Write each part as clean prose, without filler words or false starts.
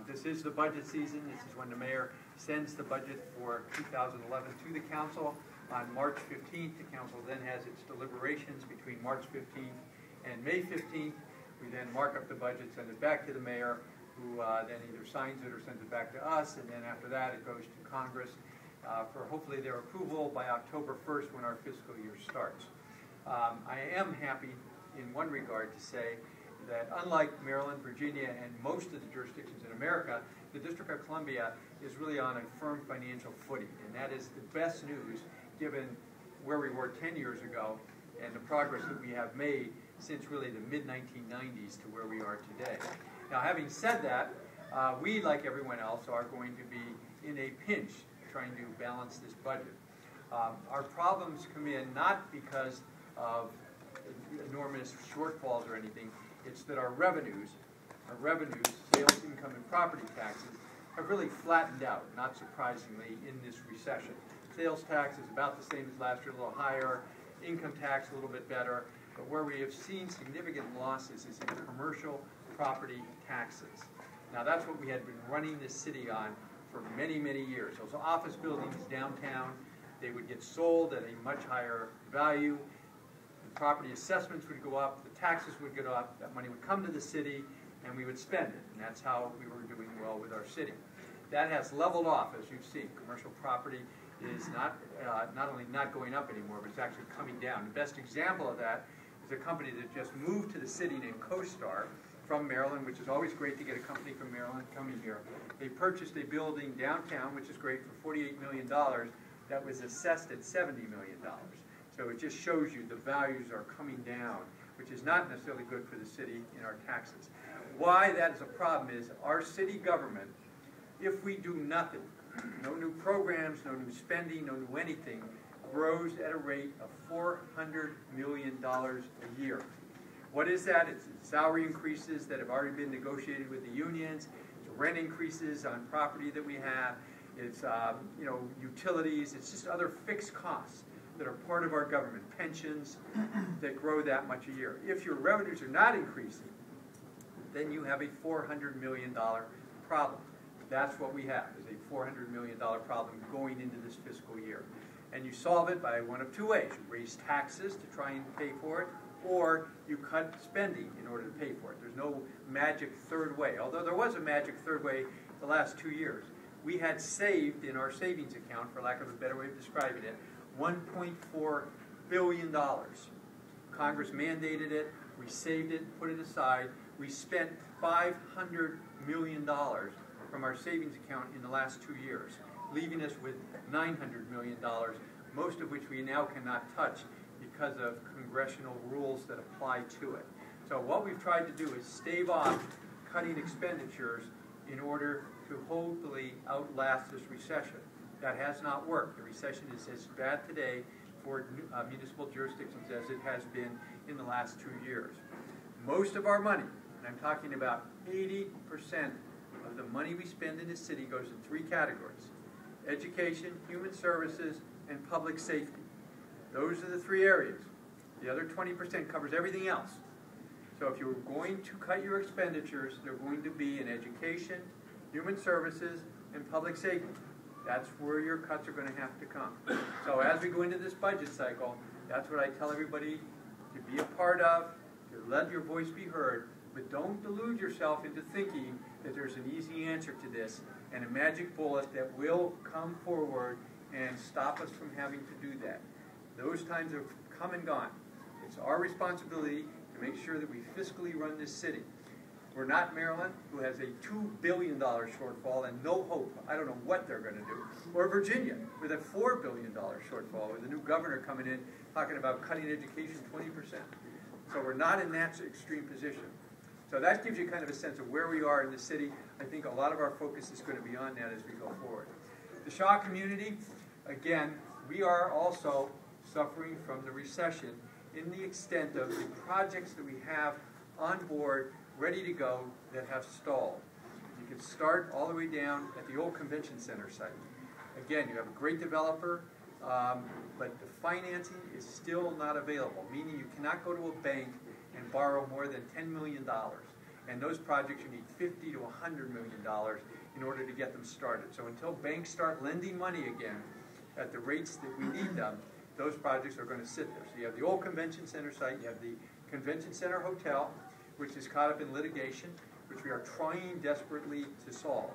This is the budget season. This is when the mayor sends the budget for 2011 to the council on March 15th. The council then has its deliberations between March 15th and May 15th. We then mark up the budget, send it back to the mayor, who then either signs it or sends it back to us, and then after that it goes to Congress for hopefully their approval by October 1st when our fiscal year starts. I am happy in one regard to say that unlike Maryland, Virginia, and most of the jurisdictions in America, the District of Columbia is really on a firm financial footing, and that is the best news given where we were 10 years ago and the progress that we have made since really the mid-1990s to where we are today. Now, having said that, we, like everyone else, are going to be in a pinch trying to balance this budget. Our problems come in not because of enormous shortfalls or anything. It's that our revenues, sales, income, and property taxes, have really flattened out, not surprisingly, in this recession. Sales tax is about the same as last year, a little higher. Income tax a little bit better. But where we have seen significant losses is in commercial property taxes. Now that's what we had been running this city on for many, many years. Those office buildings downtown, they would get sold at a much higher value. The property assessments would go up, the taxes would go up, that money would come to the city, and we would spend it. And that's how we were doing well with our city. That has leveled off, as you've seen. Commercial property is not only not going up anymore, but it's actually coming down. The best example of that is a company that just moved to the city named CoStar from Maryland, which is always great to get a company from Maryland coming here. They purchased a building downtown, which is great, for $48 million that was assessed at $70 million. So it just shows you the values are coming down, which is not necessarily good for the city in our taxes. Why that is a problem is our city government, if we do nothing, no new programs, no new spending, no new anything, grows at a rate of $400 million a year. What is that? It's salary increases that have already been negotiated with the unions. It's rent increases on property that we have. It's utilities. It's just other fixed costs that are part of our government, pensions that grow that much a year. If your revenues are not increasing, then you have a $400 million problem. That's what we have, is a $400 million problem going into this fiscal year. And you solve it by one of two ways. You raise taxes to try and pay for it, or you cut spending in order to pay for it. There's no magic third way, although there was a magic third way the last 2 years. We had saved in our savings account, for lack of a better way of describing it, $1.4 billion. Congress mandated it, we saved it, put it aside. We spent $500 million from our savings account in the last 2 years, leaving us with $900 million, most of which we now cannot touch because of congressional rules that apply to it. So what we've tried to do is stave off cutting expenditures in order to hopefully outlast this recession. That has not worked. The recession is as bad today for municipal jurisdictions as it has been in the last 2 years. Most of our money, and I'm talking about 80% of the money we spend in the city, goes in 3 categories: education, human services, and public safety. Those are the 3 areas. The other 20% covers everything else. So if you're going to cut your expenditures, they're going to be in education, human services, and public safety. That's where your cuts are going to have to come. So as we go into this budget cycle, that's what I tell everybody to be a part of, to let your voice be heard, but don't delude yourself into thinking that there's an easy answer to this and a magic bullet that will come forward and stop us from having to do that. Those times have come and gone. It's our responsibility to make sure that we fiscally run this city. We're not Maryland, who has a $2 billion shortfall and no hope. I don't know what they're going to do. Or Virginia, with a $4 billion shortfall, with a new governor coming in talking about cutting education 20%. So we're not in that extreme position. So that gives you kind of a sense of where we are in the city. I think a lot of our focus is going to be on that as we go forward. The Shaw community, again, we are also suffering from the recession in the extent of the projects that we have on board, ready to go, that have stalled. You can start all the way down at the old convention center site. Again, you have a great developer, but the financing is still not available, meaning you cannot go to a bank and borrow more than $10 million. And those projects, you need $50 to $100 million in order to get them started. So until banks start lending money again at the rates that we need them, those projects are going to sit there. So you have the old convention center site, you have the convention center hotel, which is caught up in litigation, which we are trying desperately to solve.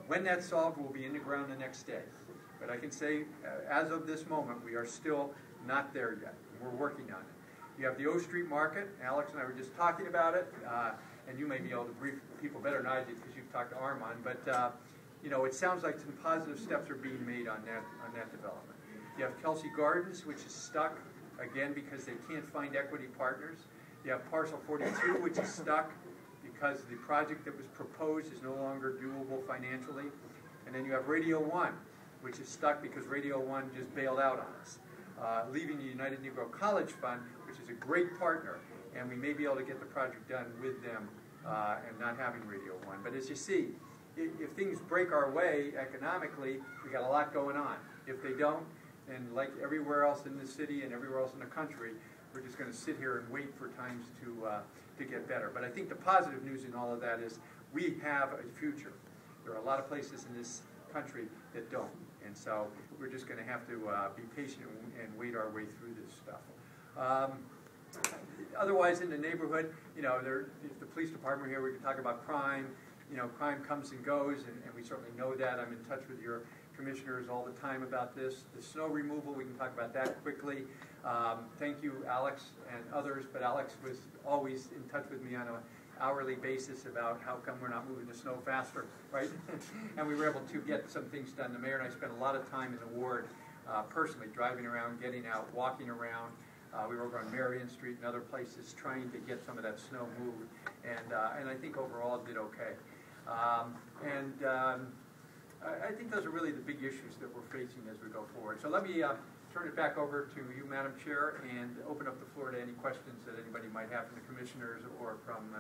When that's solved, we'll be in the ground the next day. But I can say, as of this moment, we are still not there yet. We're working on it. You have the O Street Market. Alex and I were just talking about it, and you may be able to brief people better than I did because you've talked to Armand. But you know, it sounds like some positive steps are being made on that development. You have Kesley Gardens, which is stuck again because they can't find equity partners. You have Parcel 42, which is stuck because the project that was proposed is no longer doable financially. And then you have RadioOne, which is stuck because RadioOne just bailed out on us, leaving the United Negro College Fund, which is a great partner, and we may be able to get the project done with them and not having RadioOne. But as you see, if things break our way economically, we got a lot going on. If they don't, and like everywhere else in the city and everywhere else in the country, we're just going to sit here and wait for times to get better. But I think the positive news in all of that is we have a future. There are a lot of places in this country that don't. And so we're just going to have to be patient and wait our way through this stuff. Otherwise, in the neighborhood, you know, if the police department here, we can talk about crime. You know, crime comes and goes, and we certainly know that. I'm in touch with your commissioners all the time about this. The snow removal, we can talk about that quickly. Thank you, Alex, and others, but Alex was always in touch with me on an hourly basis about how come we're not moving the snow faster, right? And we were able to get some things done. The mayor and I spent a lot of time in the ward personally, driving around, getting out, walking around. We were over on Marion Street and other places trying to get some of that snow moved, and I think overall did okay. I think those are really the big issues that we're facing as we go forward. So let me turn it back over to you, Madam Chair, and open up the floor to any questions that anybody might have from the commissioners or from